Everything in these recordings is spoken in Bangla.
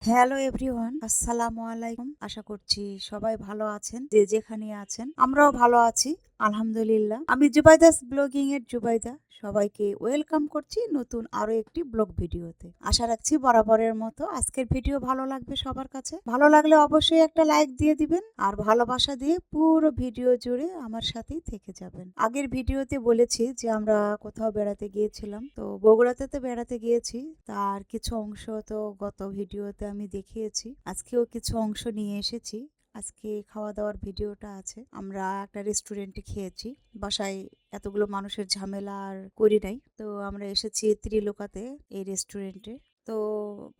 হ্যালো এভরিওয়ান, আসসালামু আলাইকুম। আশা করছি সবাই ভালো আছেন, যে যেখানে আছেন। আমরাও ভালো আছি, আলহামদুলিল্লাহ। আমি জুবাইদাস ব্লগিং এর জুবাইদা। সবাইকে ওয়েলকাম করছি নতুন আরো একটি ব্লগ ভিডিওতে। আশা রাখছি বরাবরের মতো আজকের ভিডিও ভালো লাগবে সবার কাছে। ভালো লাগলে অবশ্যই একটা লাইক দিয়ে দিবেন আর ভালোবাসা দিয়ে পুরো ভিডিও জুড়ে আমার সাথেই থেকে যাবেন। আগের ভিডিওতে বলেছি যে আমরা কোথাও বেড়াতে গিয়েছিলাম, তো বগুড়াতে তো বেড়াতে গিয়েছি, তার কিছু অংশ তো গত ভিডিওতে আমি দেখিয়েছি। আজকেও কিছু অংশ নিয়ে এসেছি। আজকে খাওয়া দাওয়ার ভিডিওটা আছে। আমরা একটা রেস্টুরেন্টে খেয়েছি। বাসায় এতগুলো মানুষের ঝামেলা আর করি নাই, তো আমরা এসেছি ত্রিলোকাতে এই রেস্টুরেন্টে। তো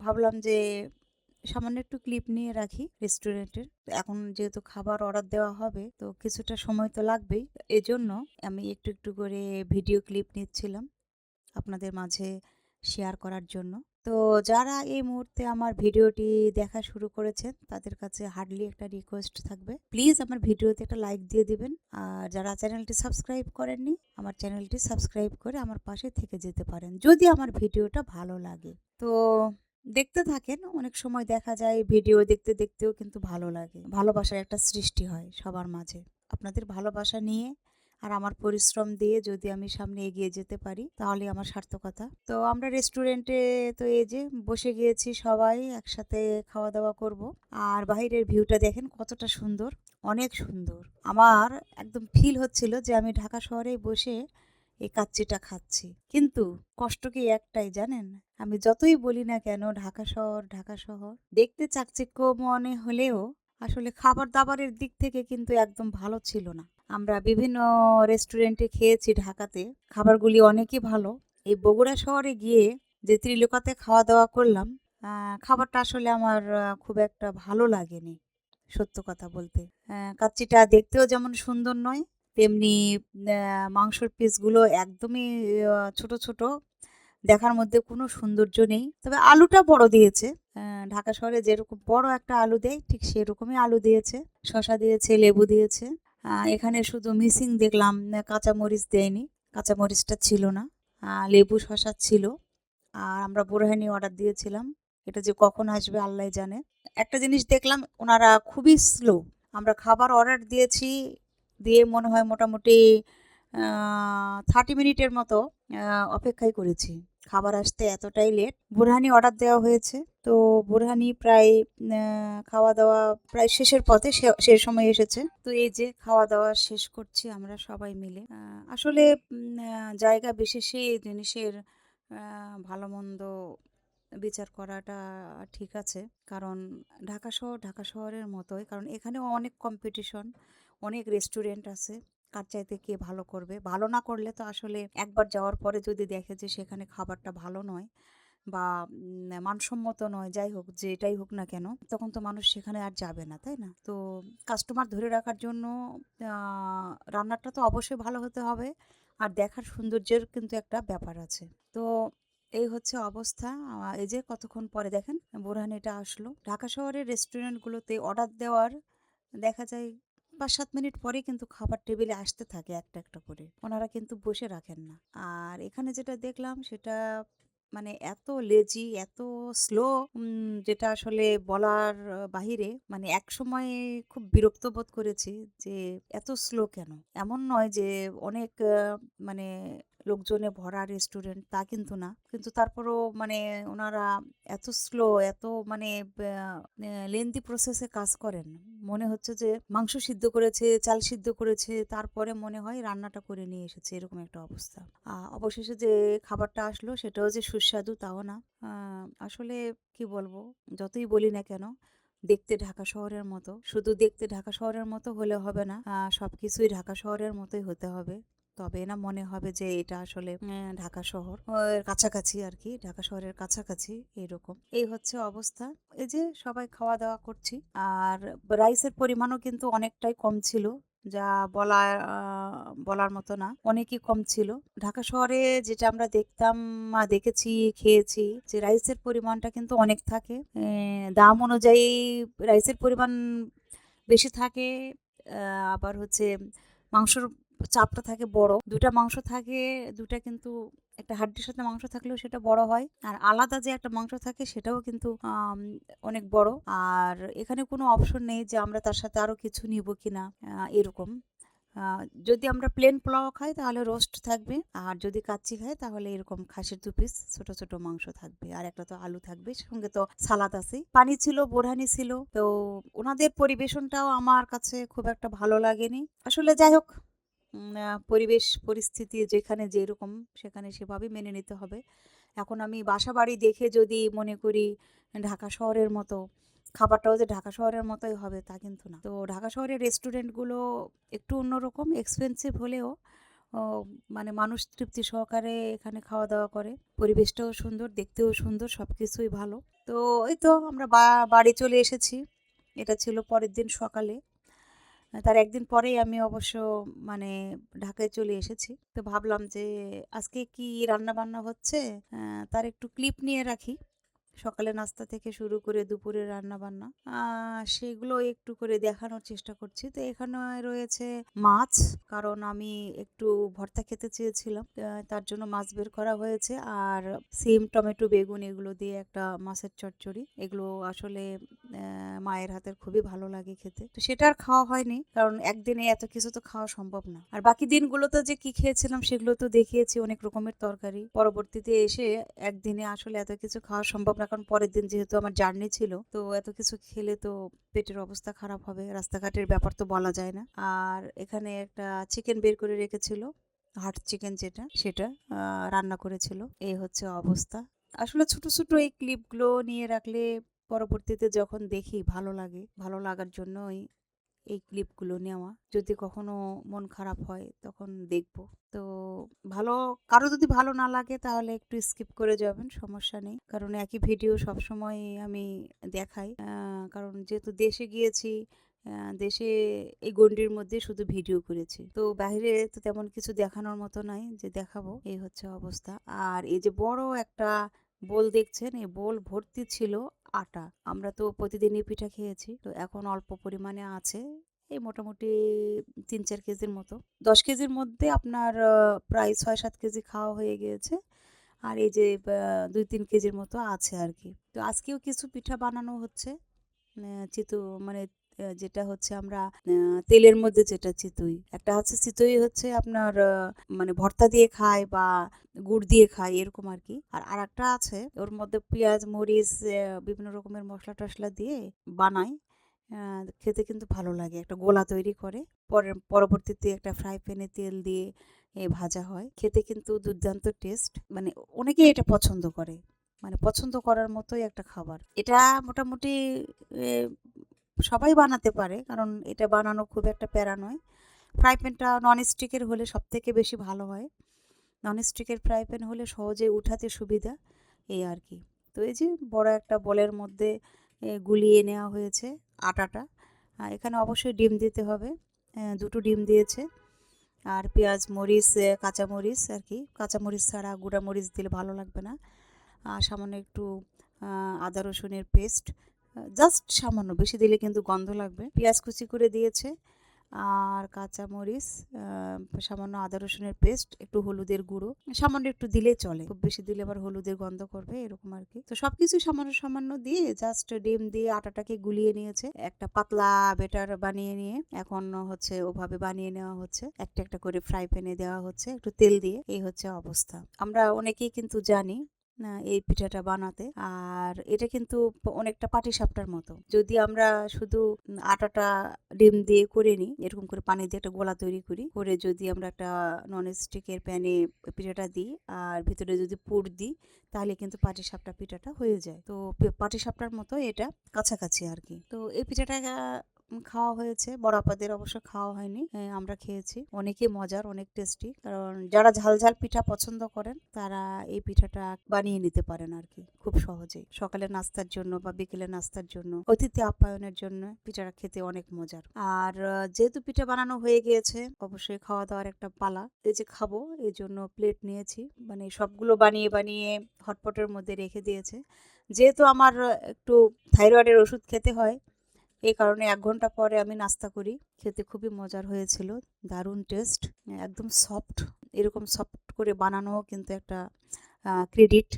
ভাবলাম যে সামান্য একটু ক্লিপ নিয়ে রাখি রেস্টুরেন্টের। এখন যেহেতু খাবার অর্ডার দেওয়া হবে, তো কিছুটা সময় তো লাগবেই। এজন্য আমি একটু একটু করে ভিডিও ক্লিপ নিচ্ছিলাম আপনাদের মাঝে শেয়ার করার জন্য। তো যারা এই মুহূর্তে আমার ভিডিওটি দেখা শুরু করেছেন, তাদের কাছে হার্ডলি একটা রিকোয়েস্ট থাকবে, প্লিজ আমার ভিডিওতে একটা লাইক দিয়ে দিবেন। আর যারা চ্যানেলটি সাবস্ক্রাইব করেননি, আমার চ্যানেলটি সাবস্ক্রাইব করে আমার পাশে থেকে যেতে পারেন যদি আমার ভিডিওটা ভালো লাগে। তো দেখতে থাকেন। অনেক সময় দেখা যায় ভিডিও দেখতে দেখতেও কিন্তু ভালো লাগে, ভালোবাসার একটা সৃষ্টি হয় সবার মাঝে। আপনাদের ভালোবাসা নিয়ে আর আমার পরিশ্রম দিয়ে যদি আমি সামনে এগিয়ে যেতে পারি, তাহলে আমার সার্থকতা। তো আমরা রেস্টুরেন্টে তো এই যে বসে গিয়েছি, সবাই একসাথে খাওয়া দাওয়া করব। আর বাইরের ভিউটা দেখেন কতটা সুন্দর, অনেক সুন্দর। আমার একদম ফিল হচ্ছিল যে আমি ঢাকা শহরে বসে এই কাচ্চিটা খাচ্ছি। কিন্তু কষ্ট কি একটাই জানেন? আমি যতই বলি না কেন ঢাকা শহর ঢাকা শহর, দেখতে চাকচিক্য মনে হলেও আসলে খাবার দাবারের দিক থেকে কিন্তু একদম ভালো ছিল না। আমরা বিভিন্ন রেস্টুরেন্টে খেয়েছি ঢাকাতে, খাবারগুলি অনেকই ভালো। এই বগুড়া শহরে গিয়ে যে ত্রিলোকাতে খাওয়া দাওয়া করলাম, খাবারটা আসলে আমার খুব একটা ভালো লাগেনি, সত্য কথা বলতে। কাচ্চিটা দেখতেও যেমন সুন্দর নয়, তেমনি মাংসর পিসগুলো একদমই ছোট ছোট, দেখার মধ্যে কোনো সৌন্দর্য নেই। তবে আলুটা বড় দিয়েছে। ঢাকা শহরে যেরকম বড় একটা আলু দেয়, ঠিক সেরকমই আলু দিয়েছে। শসা দিয়েছে, লেবু দিয়েছে। এখানে শুধু মিসিং দেখলাম কাঁচামরিচ দেয়নি, কাঁচামরিচটা ছিল না। লেবু শসা ছিল। আর আমরা বোরহানি অর্ডার দিয়েছিলাম, এটা যে কখন আসবে আল্লাহ জানে। একটা জিনিস দেখলাম, ওনারা খুবই স্লো। আমরা খাবার অর্ডার দিয়েছি, দিয়ে মনে হয় মোটামুটি 30 মিনিটের মতো অপেক্ষাই করেছি। খাবার আসতে এতটাই লেট। বোরহানি অর্ডার দেওয়া হয়েছে, তো বোরহানি প্রায় খাওয়া দাওয়া প্রায় শেষের পথে, সে সময় এসেছে। তো এই যে খাওয়া দাওয়া শেষ করছি আমরা সবাই মিলে। আসলে জায়গা বিশেষে এই জিনিসের ভালো মন্দ বিচার করাটা ঠিক আছে। কারণ ঢাকা শহরের মতোই, কারণ এখানেও অনেক কম্পিটিশন, অনেক রেস্টুরেন্ট আছে। কার চাইতে কে ভালো করবে, ভালো না করলে তো আসলে একবার যাওয়ার পরে যদি দেখে যে সেখানে খাবারটা ভালো নয় বা মানসম্মত নয়, যাই হোক যেটাই হোক না কেন, তখন তো মানুষ সেখানে আর যাবে না, তাই না? তো কাস্টমার ধরে রাখার জন্য রান্নাটা তো অবশ্যই ভালো হতে হবে, আর দেখার সৌন্দর্যের কিন্তু একটা ব্যাপার আছে। তো এই হচ্ছে অবস্থা। এই যে কতক্ষণ পরে দেখেন বোরহানিটা আসলো। ঢাকা শহরের রেস্টুরেন্টগুলোতে অর্ডার দেওয়ার দেখা যায় 5-7 মিনিট পরে কিন্তু খাবার টেবিলে আসতে থাকে একটা একটা করে, ওনারা কিন্তু বসে রাখেন না। আর এখানে যেটা দেখলাম সেটা মানে এত লেজি, এত স্লো, যেটা আসলে বলার বাহিরে। মানে এক সময় খুব বিরক্ত বোধ করেছি যে এত স্লো কেন। এমন নয় যে অনেক মানে লোকজনে ভরা রেস্টুরেন্ট, তা কিন্তু না, কিন্তু তারপরও মানে ওনারা এত স্লো, এত মানে লেন্দি প্রসেসে কাজ করেন। মনে হচ্ছে যে মাংস সিদ্ধ করেছে, চাল সিদ্ধ করেছে, তারপরে মনে হয় রান্নাটা করে নিয়ে এসেছে, এরকম একটা অবস্থা। অবশেষে যে খাবারটা আসলো সেটাও যে সুস্বাদু তাও না। আসলে কি বলবো, যতই বলি না কেন, দেখতে ঢাকা শহরের মতো, শুধু দেখতে ঢাকা শহরের মতো হলে হবে না, সবকিছুই ঢাকা শহরের মতোই হতে হবে। তবে না মনে হবে যে এটা আসলে ঢাকা শহর কাছাকাছি আর কি, ঢাকা শহরের কাছাকাছি এরকম। এই হচ্ছে অবস্থা। এই যে সবাই খাওয়া দাওয়া করছি। আর রাইসের পরিমাণও কিন্তু অনেকটাই কম ছিল, যা বলার মতো না, অনেকই কম ছিল। ঢাকা শহরে যেটা আমরা দেখতাম, দেখেছি, খেয়েছি, যে রাইসের পরিমাণটা কিন্তু অনেক থাকে। দাম অনুযায়ী রাইসের পরিমাণ বেশি থাকে। আবার হচ্ছে মাংসর চাপটা থাকে বড়, দুটা মাংস থাকে, দুটা কিন্তু একটা হাড্ডির সাথে মাংস থাকলেও সেটা বড় হয়, আর আলাদা যে একটা মাংস থাকে সেটাও কিন্তু অনেক বড়। আর এখানে কোনো অপশন নেই যে আমরা তার সাথে আরও কিছু নিব কিনা, এরকম। যদি আমরা প্লেন পোলাও খাই তাহলে রোস্ট থাকবে, আর যদি কাচ্চি খাই তাহলে এরকম খাসির 2 পিস ছোট ছোট মাংস থাকবে, আর একটা তো আলু থাকবে, সঙ্গে তো সালাদ আছে, পানি ছিল, বোরহানি ছিল। তো ওনাদের পরিবেশনটাও আমার কাছে খুব একটা ভালো লাগেনি আসলে। যাই হোক, পরিবেশ পরিস্থিতি যেখানে যেরকম সেখানে সেভাবেই মেনে নিতে হবে। এখন আমি বাসা বাড়ি দেখে যদি মনে করি ঢাকা শহরের মতো খাবারটাও যে ঢাকা শহরের মতোই হবে তা কিন্তু না। তো ঢাকা শহরের রেস্টুরেন্টগুলো একটু অন্যরকম, এক্সপেন্সিভ হলেও ও মানে মানুষ তৃপ্তি সহকারে এখানে খাওয়া দাওয়া করে। পরিবেশটাও সুন্দর, দেখতেও সুন্দর, সব কিছুই ভালো। তো এই তো আমরা বাড়ি চলে এসেছি। এটা ছিল পরের দিন সকালে। তার একদিন পরেই আমি অবশ্য মানে ঢাকায় চলে এসেছি। তো ভাবলাম যে আজকে কি রান্না বান্না হচ্ছে তার একটু ক্লিপ নিয়ে রাখি। সকালে নাস্তা থেকে শুরু করে দুপুরে রান্না বান্না সেগুলো একটু করে দেখানোর চেষ্টা করছি। তো এখানে রয়েছে মাছ, কারণ আমি একটু ভর্তা খেতে চেয়েছিলাম, তার জন্য মাছ বের করা হয়েছে। আর সিম, টমেটো, বেগুন এগুলো দিয়ে একটা মাছের চচ্চড়ি, এগুলো আসলে মায়ের হাতের খুবই ভালো লাগে খেতে। তো সেটা আর খাওয়া হয়নি, কারণ একদিনে এত কিছু তো খাওয়া সম্ভব না। আর বাকি দিনগুলোতে যে কি খেয়েছিলাম সেগুলো তো দেখিয়েছি, অনেক রকমের তরকারি। পরবর্তীতে এসে একদিনে আসলে এত কিছু খাওয়া সম্ভব না, কারণ পরের দিন যেহেতু আমার জার্নি ছিল, তো এত কিছু খেলে তো পেটের অবস্থা খারাপ হবে, রাস্তাঘাটের ব্যাপার তো বলা যায় না। আর এখানে একটা চিকেন বের করে রেখেছিল, হাট চিকেন যেটা, সেটা রান্না করেছিল। এই হচ্ছে অবস্থা। আসলে ছোট ছোট এই ক্লিপগুলো নিয়ে রাখলে পরবর্তীতে যখন দেখি ভালো লাগে, ভালো লাগার জন্যই এই ক্লিপগুলো নেওয়া। যদি কখনো মন খারাপ হয় তখন দেখব। তো ভালো, কারো যদি ভালো না লাগে তাহলে একটু স্কিপ করে যাবেন, সমস্যা নেই। কারণ একই ভিডিও সবসময় আমি দেখাই, কারণ যেহেতু দেশে গিয়েছি, দেশে এই গণ্ডির মধ্যে শুধু ভিডিও করেছি, তো বাইরে তো তেমন কিছু দেখানোর মতো নাই যে দেখাবো। এই হচ্ছে অবস্থা। আর এই যে বড় একটা বোল দেখছেন, এই বোল ভর্তি ছিল আটা। আমরা তো প্রতিদিনই পিঠা খেয়েছি, তো এখন অল্প পরিমাণে আছে, এই মোটামুটি 3-4 কেজির মতো। 10 কেজির মধ্যে আপনার প্রায় 6-7 কেজি খাওয়া হয়ে গিয়েছে। আর এই যে 2-3 কেজির মতো আছে আর কি। তো আজকেও কিছু পিঠা বানানো হচ্ছে, চিতই, মানে যেটা হচ্ছে আমরা তেলের মধ্যে যেটা চিতই, একটা হচ্ছে চিতই হচ্ছে আপনার মানে ভর্তা দিয়ে খায় বা গুড় দিয়ে খায় এরকম আর কি। আর আরেকটা আছে ওর মধ্যে পেঁয়াজ, মরিচ, বিভিন্ন রকমের মশলা টশলা দিয়ে বানায়, খেতে কিন্তু ভালো লাগে। একটা গোলা তৈরি করে পরবর্তীতে একটা ফ্রাই প্যানে তেল দিয়ে ভাজা হয়, খেতে কিন্তু দুর্দান্ত টেস্ট। মানে অনেকেই এটা পছন্দ করে, মানে পছন্দ করার মতোই একটা খাবার এটা। মোটামুটি এ, সবাই বানাতে পারে, কারণ এটা বানানো খুব একটা প্যারা নয়। ফ্রাই প্যানটা নন স্টিকের হলে সব থেকে বেশি ভালো হয়। নন স্টিকের ফ্রাই প্যান হলে সহজে উঠাতে সুবিধা, এই আর কি। তো এই যে বড় একটা বলের মধ্যে গুলিয়ে নেওয়া হয়েছে আটাটা। এখানে অবশ্যই ডিম দিতে হবে, 2টো ডিম দিয়েছে। আর পেঁয়াজ, মরিচ, কাঁচামরিচ আর কি, কাঁচামরিচ ছাড়া গুঁড়া মরিচ দিলে ভালো লাগবে না। আর সামান্য একটু আদা রসুনের পেস্ট, জাস্ট সামান্য, বেশি দিলে কিন্তু গন্ধ লাগবে। পেঁয়াজ কুচি করে দিয়েছে, আর কাঁচামরিচ, সামান্য আদা রসুনের পেস্ট, একটু হলুদের গুঁড়ো, সামান্য একটু দিলেই চলে, খুব বেশি দিলে আবার হলুদের গন্ধ করবে, এরকম আর কি। তো সবকিছু সামান্য সামান্য দিয়ে জাস্ট ডিম দিয়ে আটাটাকে গুলিয়ে নিয়েছে, একটা পাতলা বেটার বানিয়ে নিয়ে এখন হচ্ছে ওভাবে বানিয়ে নেওয়া হচ্ছে, একটা একটা করে ফ্রাই প্যানে দেওয়া হচ্ছে একটু তেল দিয়ে। এই হচ্ছে অবস্থা। আমরা অনেকেই কিন্তু জানি না এই পিঠাটা বানাতে, আর এটা কিন্তু অনেকটা পাটিসাপটার মতো। যদি আমরা শুধু আটাটা ডিম দিয়ে করে নিই, এরকম করে পানি দিয়ে একটা গোলা তৈরি করি, করে যদি আমরা একটা নন স্টিকের প্যানে পিঠাটা দিই আর ভিতরে যদি পুর দিই, তাহলে কিন্তু পাটিসাপটা পিঠাটা হয়ে যায়। তো পাটিসাপটার মতো এটা কাছাকাছি আর কি। তো এই পিঠাটা খাওয়া হয়েছে, বড় আপাদের অবশ্য খাওয়া হয়নি, আমরা খেয়েছি। অনেকই মজার, অনেক টেস্টি, কারণ যারা ঝাল ঝাল পিঠা পছন্দ করেন তারা এই পিঠাটা বানিয়ে নিতে পারেন আর কি, খুব সহজেই। সকালে নাস্তার জন্য বা বিকেলে নাস্তার জন্য, অতিথি আপ্যায়নের জন্য পিঠাটা খেতে অনেক মজার। আর যেহেতু পিঠা বানানো হয়ে গিয়েছে, অবশ্যই খাওয়া দাওয়ার একটা পালা। এই যে খাবো, এই জন্য প্লেট নিয়েছি, মানে সবগুলো বানিয়ে বানিয়ে হটপটের মধ্যে রেখে দিয়েছে। যেহেতু আমার একটু থাইরয়েডের ওষুধ খেতে হয়, এই কারণে 1 ঘন্টা পরে আমি নাস্তা করি। খেতে খুবই মজার হয়েছিল, দারুণ টেস্ট, একদম সফট, এরকম সফট করে বানানো কিন্তু একটা ক্রেডিট,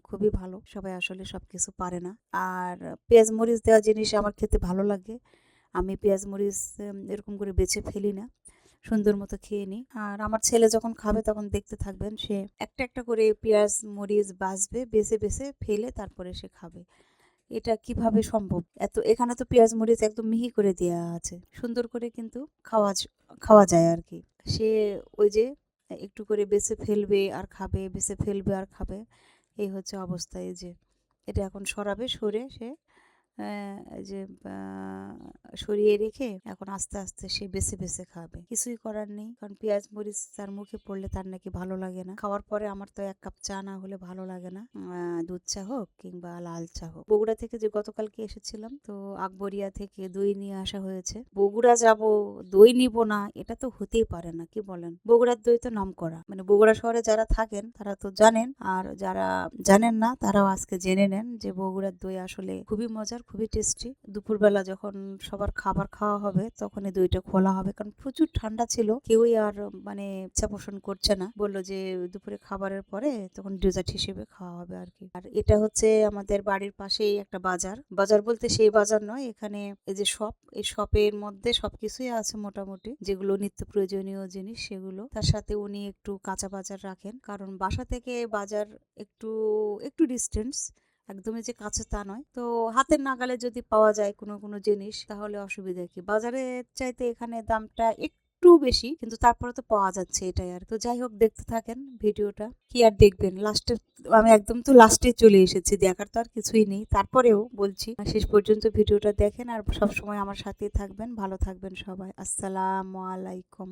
খুবই ভালো। সবাই আসলে সব কিছু পারে না। আর পেঁয়াজ মরিচ দেওয়া জিনিস আমার খেতে ভালো লাগে। আমি পেঁয়াজ মরিচ এরকম করে বেছে ফেলি না, সুন্দর মতো খেয়ে নিই। আর আমার ছেলে যখন খাবে তখন দেখতে থাকবেন, সে একটা একটা করে পেঁয়াজ মরিচ বাছবে, বেছে বেছে ফেলে তারপরে সে খাবে। এটা কিভাবে সম্ভব? এখানে তো পেঁয়াজ মরিচ একদম মিহি করে দেয়া আছে, সুন্দর করে কিন্তু খাওয়া যায় আর কি। সে ওই যে একটু করে বেছে ফেলবে আর খাবে, বেছে ফেলবে আর খাবে, এই হচ্ছে অবস্থা। এই যে এটা এখন সরাবে, সরে সে এই যে সরিয়ে রেখে এখন আস্তে আস্তে সে বেছে বেছে খাবে। কিছুই করার নেই, কারণ পেঁয়াজ মরিচ তার মুখে পড়লে তার নাকি ভালো লাগে না। খাওয়ার পরে আমার তো 1 কাপ চা না হলে ভালো লাগে না, দুধ চা হোক কিংবা লাল চা হোক। বগুড়া থেকে যে গতকালকে এসেছিলাম, তো আকবরিয়া থেকে দই নিয়ে আসা হয়েছে। বগুড়া যাব, দই নিব না, এটা তো হতেই পারে না, কি বলেন? বগুড়ার দই তো নামকরা, মানে বগুড়া শহরে যারা থাকেন তারা তো জানেন, আর যারা জানেন না তারাও আজকে জেনে নেন যে বগুড়ার দই আসলে খুবই মজার, খুবই টেস্টি। দুপুরবেলা যখন সবার খাবার খাওয়া হবে তখন এই দইটা খোলা হবে, কারণ প্রচুর ঠান্ডা ছিল, কেউই আর মানে ইচ্ছা পোষণ করছে না। বললো যে দুপুরে খাবারের পরে তখন ডেজার্ট হিসেবে খাওয়া হবে আর কি। আর এটা হচ্ছে আমাদের বাড়ির পাশেই একটা বাজার। বাজার বলতে সেই বাজার নয়, এখানে এই যে শপ, এই শপের মধ্যে সবকিছুই আছে মোটামুটি, যেগুলো নিত্য প্রয়োজনীয় জিনিস সেগুলো। তার সাথে উনি একটু কাঁচা বাজার রাখেন, কারণ বাসা থেকে বাজার একটু একটু ডিস্টেন্স, একদমই যে কাছে তা নয়। তো হাতের নাগালে যদি পাওয়া যায় কোনো কোনো জিনিস তাহলে অসুবিধা কি? বাজারের চাইতে এখানে দামটা একটু বেশি, কিন্তু তারপরে তো পাওয়া যাচ্ছে, এটাই আর। তো যাই হোক, দেখতে থাকেন ভিডিওটা। কি আর দেখবেন, লাস্টে আমি একদম তো লাস্টে চলে এসেছি, দেখার তো আর কিছুই নেই, তারপরেও বলছি শেষ পর্যন্ত ভিডিওটা দেখেন আর সব সময় আমার সাথেই থাকবেন। ভালো থাকবেন সবাই। আসসালামু আলাইকুম।